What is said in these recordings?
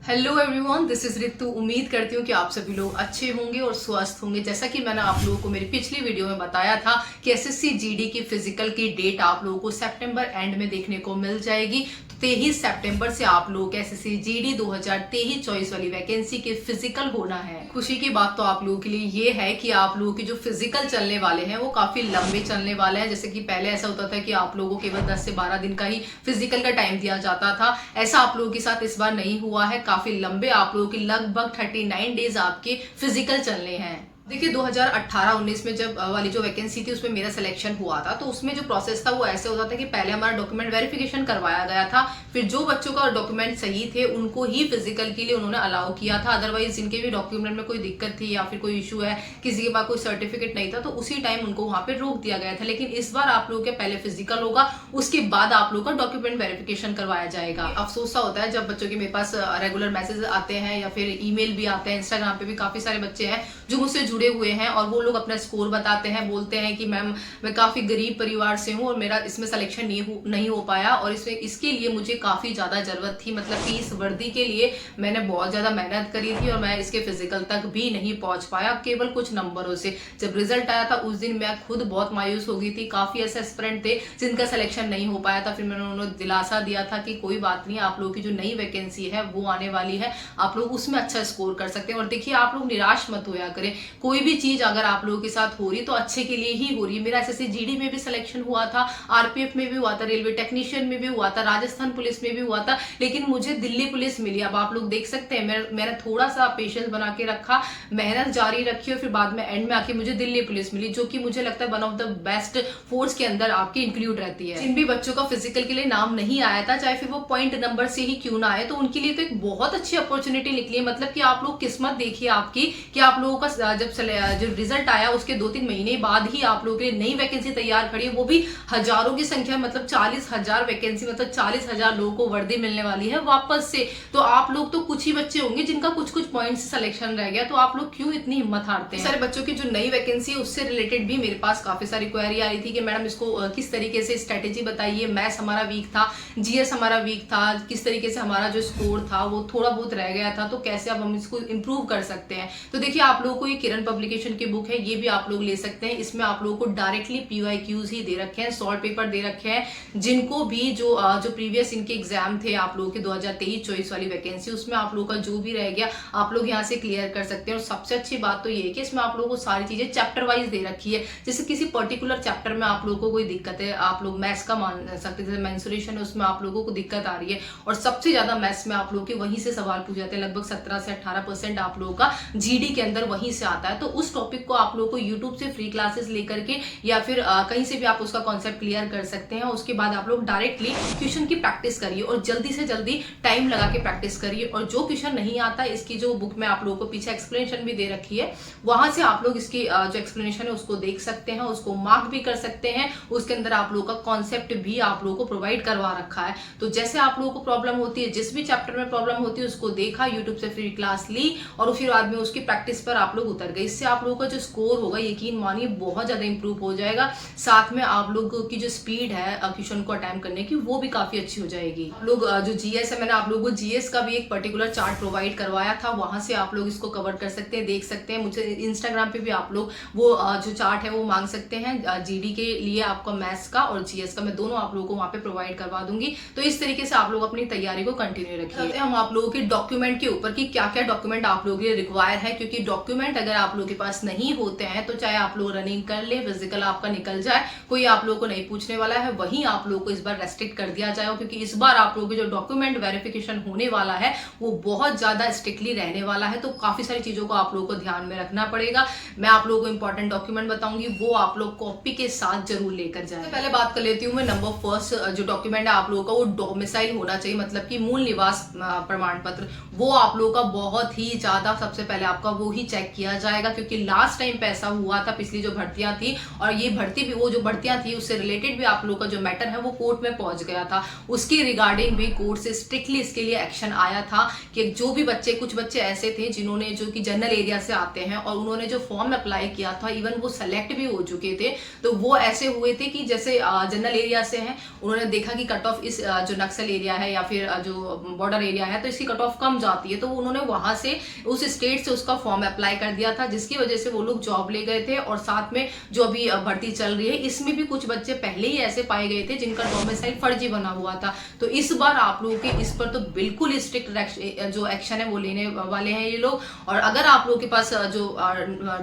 Hello everyone, this is Ritu. उम्मीद करती हूँ कि आप सभी लोग अच्छे होंगे और स्वस्थ होंगे। जैसा कि मैंने आप लोगों को मेरी पिछली वीडियो में बताया था कि एसएससी जीडी की फिजिकल की डेट आप लोगों को सितंबर एंड में देखने को मिल जाएगी। तो 23 सितंबर से आप लोगों के एसएससी जीडी 2023-24 वाली वैकेंसी के फिजिकल होना है। खुशी की बात तो आप लोगों के लिए ये है कि आप लोगों के जो फिजिकल चलने वाले हैं वो काफी लंबे चलने वाले हैं। जैसे कि पहले ऐसा होता था कि आप लोगों को केवल 10 से 12 दिन का ही फिजिकल का टाइम दिया जाता था। ऐसा आप लोगों के साथ इस बार नहीं हुआ है। काफी लंबे आप लोगों की लगभग 39 डेज आपके फिजिकल चलने हैं। देखिए 2018-19 में जब वाली जो वैकेंसी थी उसमें मेरा सिलेक्शन हुआ था, तो उसमें जो प्रोसेस था वो ऐसे होता था कि पहले हमारा डॉक्यूमेंट वेरिफिकेशन करवाया गया था, फिर जो बच्चों का डॉक्यूमेंट सही थे उनको ही फिजिकल के लिए उन्होंने अलाउ किया था। अदरवाइज जिनके भी डॉक्यूमेंट में कोई दिक्कत थी या फिर कोई इशू है, किसी के पास कोई सर्टिफिकेट नहीं था, तो उसी टाइम उनको वहां पे रोक दिया गया था। लेकिन इस बार आप लोगों के पहले फिजिकल होगा, उसके बाद आप लोगों का डॉक्यूमेंट वेरिफिकेशन करवाया जाएगा। अफसोस सा होता है जब बच्चों के मेरे पास रेगुलर मैसेज आते हैं या फिर ईमेल भी आते हैं। इंस्टाग्राम पे भी काफी सारे बच्चे हैं जो मुझसे जुड़े हुए हैं और वो लोग अपना स्कोर बताते हैं, बोलते हैं कि मैम मैं काफी गरीब परिवार से हूँ और मेरा इसमें सिलेक्शन नहीं हो पाया और इसके लिए मुझे काफी ज्यादा जरूरत थी। मतलब कि इस वर्दी के लिए मैंने बहुत ज्यादा मेहनत करी थी और मैं इसके फिजिकल तक भी नहीं पहुंच पाया केवल कुछ नंबरों से। जब रिजल्ट आया था उस दिन मैं खुद बहुत मायूस हो गई थी। काफी ऐसे एस्पिरेंट थे जिनका सिलेक्शन नहीं हो पाया था। फिर मैंने उन्हें दिलासा दिया था कि कोई बात नहीं, आप लोगों की जो नई वैकेंसी है वो आने वाली है, आप लोग उसमें अच्छा स्कोर कर सकते हैं। और देखिए आप लोग निराश मत होया करें, कोई भी चीज अगर आप लोगों के साथ हो रही तो अच्छे के लिए ही हो रही है। मेरा एसएससी जीडी में भी सिलेक्शन हुआ था, आरपीएफ में भी हुआ था, रेलवे टेक्नीशियन में भी हुआ था, राजस्थान पुलिस में भी हुआ था, लेकिन मुझे दिल्ली पुलिस मिली। अब आप लोग देख सकते हैं मैंने थोड़ा सा पेशेंस बना के रखा, मेहनत जारी रखी और फिर बाद में एंड में आके मुझे दिल्ली पुलिस मिली, जो कि मुझे लगता है one of the best force के अंदर आपकी इंक्लूड रहती है। जिन भी बच्चों का फिजिकल के लिए नाम नहीं आया था, चाहे फिर वो पॉइंट नंबर से ही क्यों ना आए, तो उनके लिए तो एक बहुत अच्छी अपॉर्चुनिटी निकली है। मतलब कि आप लोग किस्मत देखिए आपकी कि आप लोगों का जब रिजल्ट आया उसके 2-3 महीने बाद ही आप लोगों के लिए नई वैकेंसी तैयार खड़ी है, वो भी हजारों की संख्या। मतलब 40,000 वैकेंसी, मतलब 40,000 लोगों को वर्दी मिलने वाली है वापस से। तो आप लोग तो कुछ ही बच्चे होंगे जिनका कुछ कुछ पॉइंट से सिलेक्शन रह गया, तो आप लोग क्यों इतनी हिम्मत हारते हैं। सारे बच्चों की जो नई वैकेंसी है उससे रिलेटेड भी मेरे पास काफी सारी क्वेरी आ रही थी कि मैडम इसको किस तरीके से स्ट्रेटेजी बताइए। मैथ्स हमारा वीक था, जीएस हमारा वीक था, किस तरीके से हमारा जो स्कोर था वो थोड़ा बहुत रह गया था, तो कैसे अब हम इसको इंप्रूव कर सकते हैं। तो देखिए आप लोगों को ये किरण पब्लिकेशन की बुक है, ये भी आप लोग ले सकते हैं। इसमें आप लोगों को डायरेक्टली पीवाईक्यूज ही दे रखे हैं, सॉल्व पेपर दे रखे हैं, जिनको भी जो प्रीवियस इनके एग्जाम थे आप लोगों के 2023-24 वाली वैकेंसी, उसमें आप लोगों का जो भी रह गया आप लोग यहाँ से क्लियर कर सकते हैं। और सबसे अच्छी बात तो ये है कि इसमें आप लोगों को सारी चीजें चैप्टर वाइज दे रखी है। जैसे किसी पर्टिकुलर चैप्टर में आप लोगों को कोई दिक्कत है, आप लोग मैथ्स का मान सकते हैं, जैसे मेंसुरेशन है उसमें आप लोगों को दिक्कत आ रही है और सबसे ज्यादा मैथ्स में आप लोगों के वहीं से सवाल पूछे जाते हैं। लगभग 17 से 18% आप लोगों का जीडी के अंदर वहीं से आता है। तो उस टॉपिक को आप लोगों को यूट्यूब से फ्री क्लासेस लेकर के या फिर कहीं से भी आप उसका कॉन्सेप्ट क्लियर कर सकते हैं। उसके बाद आप लोग डायरेक्टली क्वेश्चन की प्रैक्टिस करिए और जल्दी से जल्दी टाइम लगा के प्रैक्टिस करिए। और जो क्वेश्चन नहीं आता है, इसकी जो बुक में आप लोगों को पीछे एक्सप्लेनेशन भी दे रखी है, वहां से आप लोग इसकी जो एक्सप्लेनेशन है उसको देख सकते हैं, उसको मार्क भी कर सकते हैं। उसके अंदर आप लोगों का कॉन्सेप्ट भी आप लोगों को प्रोवाइड करवा रखा है। तो जैसे आप लोगों को प्रॉब्लम होती है, जिस भी चैप्टर में प्रॉब्लम होती है उसको देखा, यूट्यूब से फ्री क्लास ली और फिर बाद में उसकी प्रैक्टिस पर आप लोग उतर गए। इससे आप लोगों का जो स्कोर होगा यकीन मानिए बहुत ज्यादा इंप्रूव हो जाएगा। साथ में आप लोगों की जो स्पीड है क्वेश्चन को अटेम्प्ट करने की वो भी काफी अच्छी हो जाएगी। आप लोग जो जीएस है, मैंने आप लोगों को जीएस का भी एक पर्टिकुलर चार्ट प्रोवाइड करवाया था, वहां से आप लोग इसको कवर कर सकते हैं, देख सकते हैं। मुझे इंस्टाग्राम पे भी आप लोग वो जो चार्ट है वो मांग सकते हैं। जीडी के लिए आपका मैथ्स का और जीएस का मैं दोनों आप लोगों को वहां पे प्रोवाइड करवा दूंगी। तो इस तरीके से आप लोग अपनी तैयारी को कंटिन्यू रखिए। हम आप लोगों के डॉक्यूमेंट के ऊपर कि क्या क्या डॉक्यूमेंट आप लोगों के लिए रिक्वायर है, क्योंकि डॉक्यूमेंट अगर आप लोगों के पास नहीं होते हैं तो चाहे आप लोग रनिंग कर ले, फिजिकल आपका निकल जाए, कोई आप लोगों को नहीं पूछने वाला है। वहीं आप लोगों को इस बार रेस्ट्रिक्ट कर दिया जाएगा, क्योंकि इस बार आप लोगों के जो डॉक्यूमेंट वेरिफिकेशन होने वाला है वो बहुत ज्यादा स्ट्रिक्टली रहने वाला है। तो काफी सारी चीजों को आप लोगों को ध्यान में रखना पड़ेगा। मैं आप लोगों को इंपॉर्टेंट डॉक्यूमेंट बताऊंगी, वो आप लोग कॉपी के साथ जरूर लेकर जाए। पहले बात कर लेती हूँ मैं नंबर फर्स्ट, जो डॉक्यूमेंट है आप लोगों का वो डोमिसाइल होना चाहिए, मतलब कि मूल निवास प्रमाण पत्र। वो आप लोगों का बहुत ही ज्यादा सबसे पहले आपका वो ही चेक किया जाए। जाएगा, क्योंकि लास्ट टाइम पे ऐसा हुआ था पिछली जो भर्तियां थी, और ये भर्ती भी, वो जो भर्तियां थी उससे रिलेटेड भी आप लोग का जो मैटर है वो कोर्ट में पहुंच गया था। उसकी रिगार्डिंग भी कोर्ट से स्ट्रिक्टली इसके लिए एक्शन आया था कि जो भी बच्चे, कुछ बच्चे ऐसे थे जिन्होंने, जो कि जनरल एरिया से आते हैं और उन्होंने जो फॉर्म अप्लाई किया था, इवन वो सेलेक्ट भी हो चुके थे, तो वो ऐसे हुए थे कि जैसे जनरल एरिया से हैं, उन्होंने देखा कि कट ऑफ इस जो नक्सल एरिया है या फिर जो बॉर्डर एरिया है तो इसकी कट ऑफ कम जाती है, तो उन्होंने वहां से, उस स्टेट से उसका फॉर्म अप्लाई कर दिया था, जिसकी वजह से वो लोग जॉब ले गए थे। और साथ में जो अभी भर्ती चल रही है इसमें भी कुछ बच्चे पहले ही ऐसे पाए गए थे जिनका डोमिसाइल फर्जी बना हुआ था। तो इस बार आप लोगों के इस पर तो बिल्कुल स्ट्रिक्ट जो एक्शन है वो लेने वाले हैं ये लोग। और अगर आप लोगों के पास जो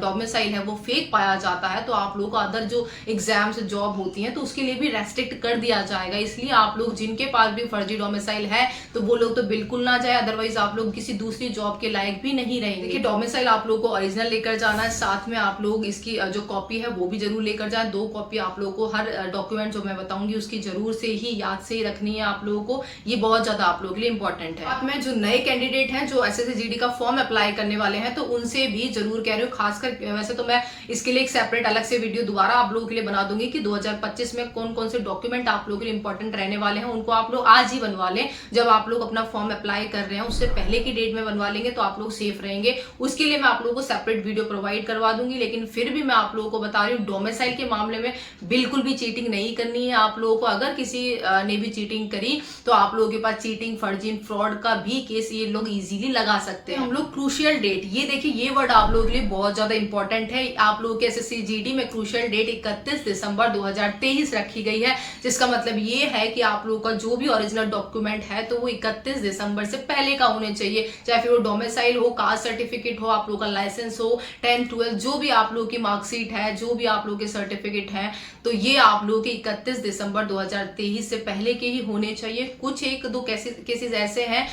डोमिसाइल है वो फेक पाया जाता है तो आप लोगों को अदर जो एग्जाम्स जॉब होती हैं तो उसके लिए भी रेस्ट्रिक्ट कर दिया जाएगा। इसलिए आप लोग जिनके पास भी फर्जी डोमिसाइल है तो वो लोग तो बिल्कुल ना जाए, अदरवाइज आप लोग किसी दूसरी जॉब के लायक भी नहीं रहेंगे। देखिए, डोमिसाइल आप लोग को ओरिजिनल लेकर जाना है, साथ में आप लोग इसकी जो कॉपी है वो भी जरूर लेकर जाए। 2 कॉपी आप लोगों को हर डॉक्यूमेंट जो मैं बताऊंगी उसकी जरूर से ही याद से ही रखनी है आप लोगों को, ये बहुत ज्यादा आप लोगों के लिए इंपॉर्टेंट है। आप में जो नए कैंडिडेट हैं जो SSC-GD का फॉर्म अप्लाई करने वाले हैं तो उनसे भी जरूर कह रही हूँ, खासकर वैसे तो मैं इसके लिए एक सेपरेट अलग से वीडियो दोबारा आप लोगों के लिए बना दूंगी कि 2025 में कौन कौन से डॉक्यूमेंट आप लोगों के लिए इंपॉर्टेंट रहने वाले हैं, उनको आप लोग आज ही बनवा लें। जब आप लोग अपना फॉर्म अप्लाई कर रहे हैं उससे पहले की डेट में बनवा लेंगे तो आप लोग सेफ रहेंगे। उसके लिए मैं आप लोगों को सेपरेट वीडियो प्रोवाइड करवा दूंगी, लेकिन फिर भी मैं आप लोगों को बता रही हूँ डोमिसाइल के मामले में बिल्कुल भी चीटिंग नहीं करनी है आप लोगों को। अगर किसी ने भी चीटिंग करी तो आप लोगों के पास चीटिंग, फर्जी, फ्रॉड का भी केस ये लोग इजीली लगा सकते हैं। हम लोग क्रूशियल डेट, ये देखिए ये वर्ड आप लोगों के लिए बहुत ज्यादा इंपॉर्टेंट है। आप लोगों के SSC-GD में क्रूशियल डेट 31 दिसंबर 2023 रखी गई है, जिसका मतलब ये है कि आप लोगों का जो भी ओरिजिनल डॉक्यूमेंट है तो वो 31 दिसंबर से पहले का होने चाहिए, चाहे फिर वो डोमिसाइल हो, कास्ट सर्टिफिकेट हो, आप लोगों का लाइसेंस हो, 10th 12th जो भी आप लोगों की मार्कशीट है, जो भी आप लोगों के सर्टिफिकेट है, तो ये आप लोगों के 31 दिसंबर 2023 से पहले के ही होने चाहिए। कुछ 1-2 केसेस ऐसे हैं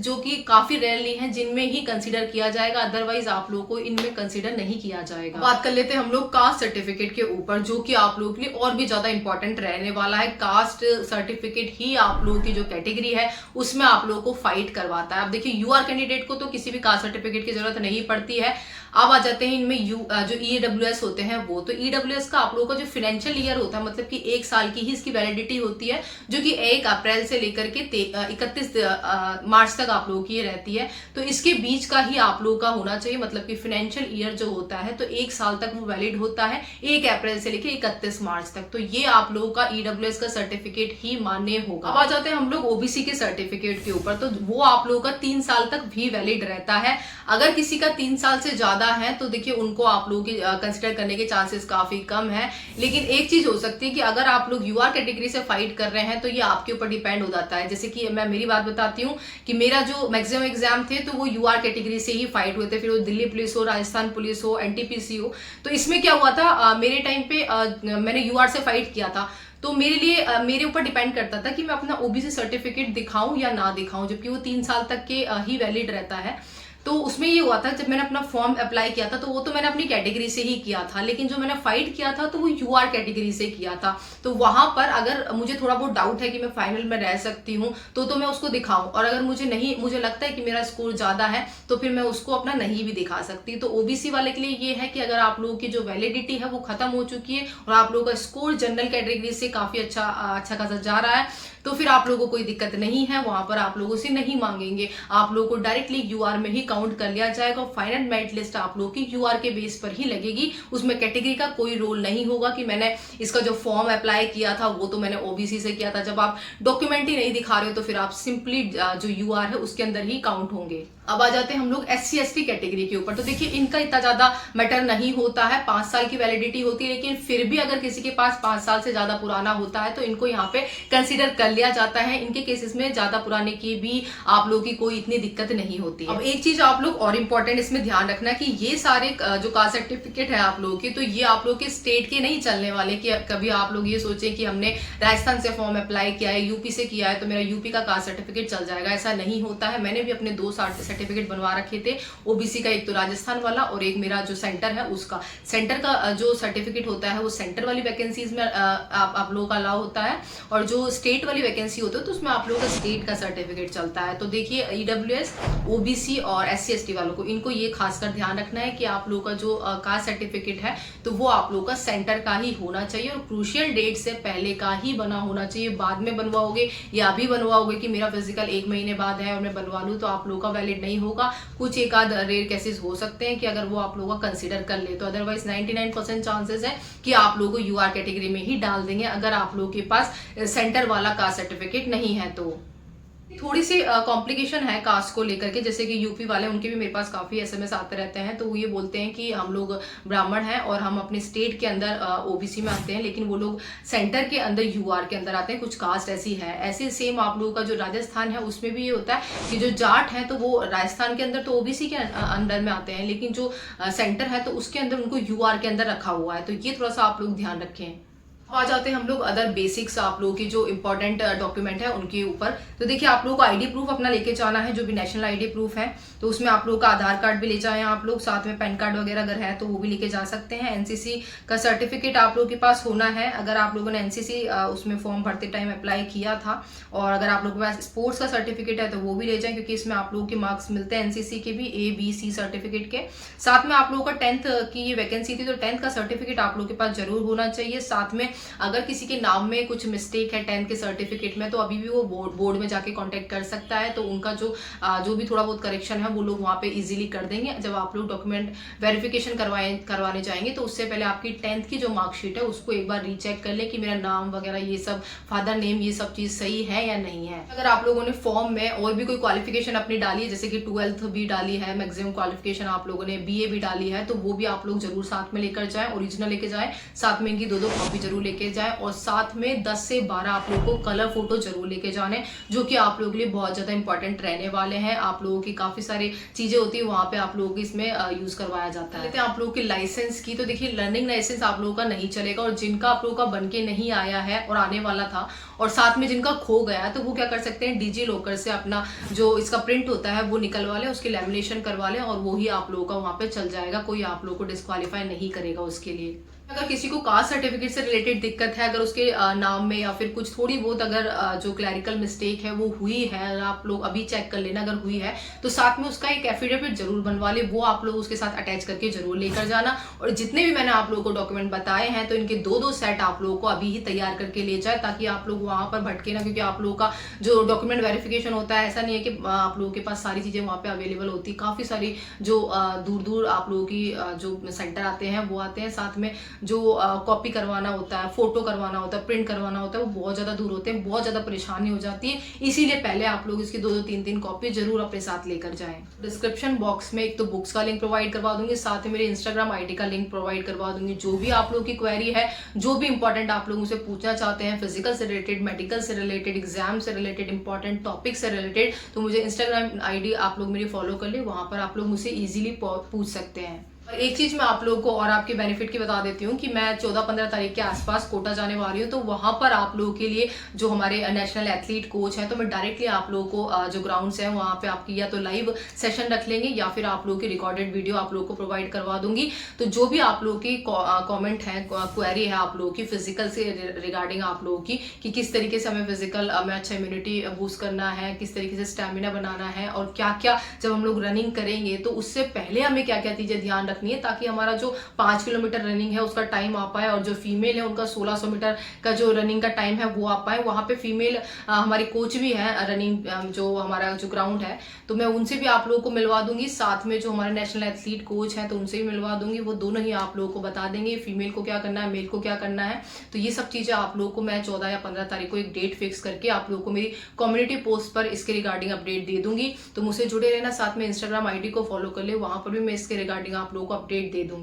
जो कि काफी रेयरली हैं जिनमें ही कंसीडर किया जाएगा, अदरवाइज आप लोगों को इनमें कंसीडर नहीं किया जाएगा। बात कर लेते हैं हम लोग कास्ट सर्टिफिकेट के ऊपर, जो कि आप लोगों के लिए और भी ज्यादा इंपॉर्टेंट रहने वाला है। कास्ट सर्टिफिकेट ही आप लोगों की जो कैटेगरी है उसमें आप लोगों को फाइट करवाता है। अब देखिए, UR कैंडिडेट को तो किसी भी कास्ट सर्टिफिकेट की जरूरत नहीं पड़ती है। अब आ जाते हैं इनमें जो EWS होते हैं वो, तो EWS का आप लोगों का जो फाइनेंशियल ईयर होता है, मतलब कि 1 साल की ही इसकी वैलिडिटी होती है, जो कि 1 अप्रैल से लेकर के 31 मार्च तक आप लोगों की ये रहती है। तो इसके बीच का ही आप लोगों का होना चाहिए, मतलब कि फाइनेंशियल ईयर जो होता है तो 1 साल तक वो वैलिड होता है, 1 अप्रैल से लेकर 31 मार्च तक। तो ये आप लोगों का EWS का सर्टिफिकेट ही मान्य होगा। अब आ जाते हैं हम लोग OBC के सर्टिफिकेट के ऊपर, तो वो आप लोगों का 3 साल तक भी वैलिड रहता है। अगर किसी का 3 साल से ज्यादा है तो देखिए उनको आप लोगों की कंसिडर करने के चांसेस काफी कम है। लेकिन एक चीज हो सकती है कि अगर आप लोग UR कैटेगरी से फाइट कर रहे हैं तो ये आपके ऊपर डिपेंड हो जाता है। जैसे कि मैं मेरी बात बताती हूँ कि मेरा जो मैक्सिमम एग्जाम थे तो वो UR कैटेगरी से ही फाइट हुए थे, फिर वो दिल्ली पुलिस हो, राजस्थान पुलिस हो, NTPC हो। तो इसमें क्या हुआ था, मेरे टाइम पे मैंने UR से फाइट किया था, तो मेरे लिए मेरे ऊपर डिपेंड करता था कि मैं अपना OBC सर्टिफिकेट दिखाऊं या ना दिखाऊं, जबकि वो 3 साल तक के ही वैलिड रहता है। तो उसमें ये हुआ था, जब मैंने अपना फॉर्म अप्लाई किया था तो वो तो मैंने अपनी कैटेगरी से ही किया था, लेकिन जो मैंने फाइट किया था तो वो UR कैटेगरी से किया था। तो वहां पर अगर मुझे थोड़ा बहुत डाउट है कि मैं फाइनल में रह सकती हूँ तो मैं उसको दिखाऊं, और अगर मुझे लगता है कि मेरा स्कोर ज्यादा है तो फिर मैं उसको अपना नहीं भी दिखा सकती। तो OBC वाले के लिए ये है कि अगर आप लोगों की जो वैलिडिटी है वो खत्म हो चुकी है और आप लोगों का स्कोर जनरल कैटेगरी से काफी अच्छा खासा जा रहा है तो फिर आप लोगों को कोई दिक्कत नहीं है, वहां पर आप लोगों से नहीं मांगेंगे, आप लोगों को डायरेक्टली UR में ही काउंट कर लिया जाएगा। फाइनल मेरिट लिस्ट आप लोगों की UR के बेस पर ही लगेगी, उसमें कैटेगरी का कोई रोल नहीं होगा कि मैंने इसका जो फॉर्म अप्लाई किया था वो तो मैंने OBC से किया था। जब आप डॉक्यूमेंट ही नहीं दिखा रहे हो तो फिर आप सिंपली जो UR है उसके अंदर ही काउंट होंगे। अब आ जाते हैं हम लोग SC/ST कैटेगरी के ऊपर, तो देखिए इनका इतना ज्यादा मैटर नहीं होता है, 5 साल की वैलिडिटी होती है, लेकिन फिर भी अगर किसी के पास 5 साल से ज्यादा पुराना होता है तो इनको यहाँ पे कंसीडर कर लिया जाता है। इनके केसेस में ज्यादा पुराने की भी आप लोगों की कोई इतनी दिक्कत नहीं होती है। अब एक चीज आप लोग और इम्पोर्टेंट इसमें ध्यान रखना कि ये सारे जो कास्ट सर्टिफिकेट है आप लोगों के, तो ये आप लोग के स्टेट के नहीं चलने वाले कि कभी आप लोग ये सोचे कि हमने राजस्थान से फॉर्म अप्लाई किया है, यूपी से किया है तो मेरा यूपी का कास्ट सर्टिफिकेट चल जाएगा, ऐसा नहीं होता है। मैंने भी अपने 2 सर्टिफिकेट बनवा रखे थे OBC का, एक तो राजस्थान वाला और एक मेरा जो सेंटर है उसका। सेंटर का जो सर्टिफिकेट होता है वो सेंटर वाली वैकेंसीज में आप लोगों का अलाउ होता है, और जो स्टेट वाली बड़ी वैकेंसी होती है तो उसमें आप लोगों का स्टेट का सर्टिफिकेट चलता है। तो देखिए ईडब्ल्यूएस, ओबीसी और एससी एसटी वालों को, इनको ये खासकर ध्यान रखना है कि आप लोगों का जो कास्ट सर्टिफिकेट है तो वो आप लोगों का सेंटर का ही होना चाहिए और क्रूशियल डेट से पहले का ही बना होना चाहिए। बाद में बनवाओगे या अभी बनवाओगे कि मेरा फिजिकल 1 महीने बाद है और मैं बनवा लूँ, तो आप लोगों का वैलिड नहीं होगा। कुछ एक आध रेयर केसेस हो सकते हैं कि अगर वो आप लोगों का कंसिडर कर ले, तो अदरवाइज 99% चांसेस है कि आप लोगों को यूआर कैटेगरी में ही डाल देंगे अगर आप लोगों के पास सेंटर वाला कास्ट सर्टिफिकेट नहीं है। तो थोड़ी सी कॉम्प्लिकेशन है कास्ट को लेकर के, जैसे कि यूपी वाले, उनके भी मेरे पास काफी एसएमएस आते रहते हैं। तो वो ये बोलते हैं कि हम लोग ब्राह्मण हैं और हम अपने स्टेट के अंदर ओबीसी में आते हैं, लेकिन वो लोग सेंटर के अंदर यूआर के अंदर आते हैं। कुछ कास्ट ऐसी है। ऐसे सेम आप लोगों का जो राजस्थान है उसमें भी ये होता है कि जो जाट है तो वो राजस्थान के अंदर तो ओबीसी के अंदर में आते हैं, लेकिन जो सेंटर है तो उसके अंदर उनको यूआर के अंदर रखा हुआ है। तो ये थोड़ा सा आप लोग ध्यान रखें। आ जाते हैं हम लोग अदर बेसिक्स आप लोगों की जो इंपॉर्टेंट डॉक्यूमेंट है उनके ऊपर। तो देखिए आप लोगों को आईडी प्रूफ अपना लेके जाना है, जो भी नेशनल आईडी प्रूफ है। तो उसमें आप लोगों का आधार कार्ड भी ले जाएं आप लोग, साथ में पैन कार्ड वगैरह अगर है तो वो भी लेके जा सकते हैं। एनसीसी का सर्टिफिकेट आप लोगों के पास होना है, अगर आप लोगों ने एनसीसी उसमें फॉर्म भरते टाइम अप्लाई किया था। और अगर आप लोगों के पास स्पोर्ट्स का सर्टिफिकेट है तो वो भी ले जाएं, क्योंकि इसमें आप लोगों के मार्क्स मिलते हैं एनसीसी के भी, A-B-C सर्टिफिकेट के। साथ में आप लोगों का 10th की ये वैकेंसी थी तो 10th का सर्टिफिकेट आप लोगों के पास जरूर होना चाहिए। साथ में अगर किसी के नाम में कुछ मिस्टेक है 10th के सर्टिफिकेट में, तो अभी भी वो बोर्ड में जाके कांटेक्ट कर सकता है। तो उनका जो भी थोड़ा बहुत करेक्शन है वो लोग वहाँ पे इजीली कर देंगे। जब आप लोग डॉक्यूमेंट वेरिफिकेशन करवाने जाएंगे तो उससे पहले आपकी 10th की जो मार्कशीट है उसको एक बार रीचेक कर ले कि मेरा नाम वगैरह ये सब, फादर नेम, ये सब चीज सही है या नहीं है। अगर आप लोगों ने फॉर्म में और भी कोई क्वालिफिकेशन अपनी डाली है, जैसे कि 12th भी डाली है, मैक्सिमम क्वालिफिकेशन आप लोगों ने BA भी डाली है, तो वो भी आप लोग जरूर साथ में लेकर जाएं, ओरिजिनल लेके जाएं। साथ में इनकी 2-2 कॉपी जरूर लेके जाएं और साथ में 10 से 12 आप लोगों को कलर फोटो जरूर लेके जाने, जो कि आप लोगों के लिए बहुत ज्यादा इंपॉर्टेंट रहने वाले हैं। आप लोगों की काफी सारी चीजें होती है वहां पे आप लोगों को इसमें यूज करवाया जाता है। आप लोगों के लाइसेंस की, तो देखिए लर्निंग लाइसेंस आप लोगों का नहीं चलेगा, और जिनका आप लोगों का बनके नहीं आया है और आने वाला था और साथ में जिनका खो गया है, तो वो क्या कर सकते हैं, डिजी लॉकर से अपना जो इसका प्रिंट होता है वो निकलवा लें, उसकी लैमिनेशन करवा लें और वो ही आप लोगों का वहां पे चल जाएगा। कोई आप लोगों को डिस्क्वालीफाई नहीं करेगा उसके लिए। अगर किसी को कास्ट सर्टिफिकेट से रिलेटेड दिक्कत है, अगर उसके नाम में या फिर कुछ थोड़ी बहुत अगर जो क्लैरिकल मिस्टेक है वो हुई है, अगर आप लोग अभी चेक कर लेना अगर हुई है, तो साथ में उसका एक एफिडेविट जरूर बनवा ले, वो आप लोग उसके साथ अटैच करके जरूर लेकर जाना। और जितने भी मैंने आप लोगों को डॉक्यूमेंट बताए हैं तो इनके 2-2 सेट आप लोगों को अभी ही तैयार करके ले जाए, ताकि आप लोग वहां पर भटके ना, क्योंकि आप लोगों का जो डॉक्यूमेंट वेरिफिकेशन होता है, ऐसा नहीं है कि आप लोगों के पास सारी चीजें वहां पे अवेलेबल होती। काफी सारी जो दूर दूर आप लोगों की जो सेंटर आते हैं वो आते हैं, साथ में जो कॉपी करवाना होता है, फोटो करवाना होता है, प्रिंट करवाना होता है, वो बहुत ज्यादा दूर होते हैं, बहुत ज्यादा परेशानी हो जाती है। इसीलिए पहले आप लोग इसकी 2-2, 3-3 कॉपी जरूर अपने साथ लेकर जाएं। डिस्क्रिप्शन बॉक्स में एक तो बुक्स का लिंक प्रोवाइड करवा दूंगी, साथ में मेरे इंस्टाग्राम आईडी का लिंक प्रोवाइड करवा दूंगी। जो भी आप लोगों की क्वेरी है, जो भी इंपॉर्टेंट आप लोगों से पूछना चाहते हैं, फिजिकल से रिलेटेड, मेडिकल से रिलेटेड, एग्जाम से रिलेटेड, इंपॉर्टेंट टॉपिक से रिलेटेड, तो मुझे इंस्टाग्राम आईडी आप लोग मेरी फॉलो कर ले, वहां पर आप लोग मुझसे इजीली पूछ सकते हैं। एक चीज मैं आप लोगों को और आपके बेनिफिट की बता देती हूँ कि मैं 14-15 तारीख के आसपास कोटा जाने वाली हूँ, तो वहां पर आप लोगों के लिए जो हमारे नेशनल एथलीट कोच है, तो मैं डायरेक्टली आप लोगों को जो ग्राउंड्स है वहां पे आपकी या तो लाइव सेशन रख लेंगे या फिर आप लोगों की रिकॉर्डेड वीडियो आप लोगों को प्रोवाइड करवा दूंगी। तो जो भी आप लोगों की कॉमेंट है, क्वेरी है आप लोगों की फिजिकल से रिगार्डिंग आप लोगों की, कि किस तरीके से हमें फिजिकल में अच्छा इम्यूनिटी बूस्ट करना है, किस तरीके से स्टेमिना बनाना है, और क्या क्या जब हम लोग रनिंग करेंगे तो उससे पहले हमें क्या क्या चीजें ध्यान रखनी है, ताकि हमारा जो 5 किलोमीटर रनिंग है उसका टाइम आ पाए, और जो फीमेल है उनका 1600 मीटर का जो रनिंग का टाइम है वो आ पाए। वहां पे फीमेल हमारी कोच भी है रनिंग, जो हमारा जो ग्राउंड है, तो मैं उनसे भी आप लोगों को मिलवा दूंगी। साथ में जो हमारे नेशनल एथलीट कोच है तो उनसे भी मिलवा दूंगी, वो दोनों ही आप लोगों को बता देंगे फीमेल को क्या करना है, मेल को क्या करना है। तो ये सब चीजें आप लोगों को मैं 14 या 15 तारीख को एक डेट फिक्स करके आप लोगों को मेरी कम्युनिटी पोस्ट पर इसके रिगार्डिंग अपडेट दे दूंगी। तो मुझसे जुड़े रहना, साथ में इंस्टाग्राम आईडी को फॉलो कर ले, वहां पर भी मैं इसके रिगार्डिंग आप लोगों को अपडेट दे दूंगी।